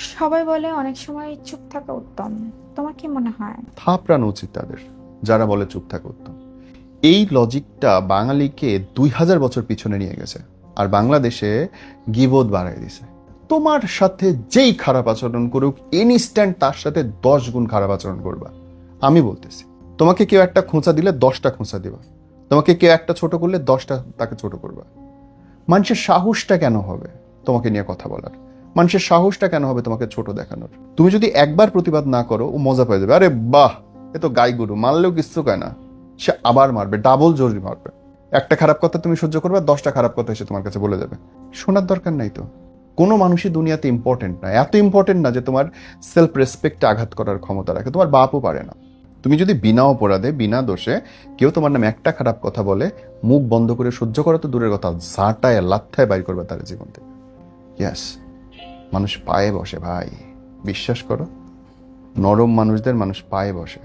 সবাই বলে অনেক সময় চুপ থাকা উত্তম। তোমার কি মনে হয়? থাপড়ানো উচিত তাদের, যারা বলে চুপ থাকা উত্তম। এই লজিকটা বাঙালিকে 2000 বছর পিছনে নিয়ে গেছে, আর বাংলাদেশে গিবত বাড়াই দিছে। তোমার সাথে যেই খারাপ আচরণ করুক, ইনস্ট্যান্ট তার সাথে 10 গুণ খারাপ আচরণ করবা। আমি বলতেছি, তোমাকে কেউ একটা খোঁচা দিলে 10টা খোঁচা দিবা, তোমাকে কেউ একটা ছোট করলে 10টা তাকে ছোট করবা। মানুষের সাহসটা কেন হবে তোমাকে নিয়ে কথা বলার? মানুষের সাহসটা কেন হবে তোমাকে ছোট দেখানোর? তুমি যদি একবার প্রতিবাদ না করো, ও মজা পেয়ে যাবে, আরে বাহ, এ তো গাই গরু, মারলেও কিচ্ছু কয় না। সে আবার মারবে, ডাবল জোরে মারবে। একটা খারাপ কথা তুমি সহ্য করবে, 10টা খারাপ কথা এসে তোমার কাছে বলে যাবে। শোনার দরকার নাই তো। কোনো মানুষই দুনিয়াতে ইম্পর্টেন্ট না, এত ইম্পর্টেন্ট না যে তোমার সেলফ রেসপেক্টে আঘাত করার ক্ষমতা রাখে। তোমার বাপও পারে না। তুমি যদি বিনা অপরাধে, বিনা দোষে কেউ তোমার নামে একটা খারাপ কথা বলে, মুখ বন্ধ করে সহ্য করা তো দূরের কথা, ঝাঁটায় লাথ্থায় বাইর করবে তার জীবন থেকে। ইয়াস, মানুষ পায়ে বসে ভাই, বিশ্বাস করো, নরম মানুষদের মানুষ পায়ে বসে।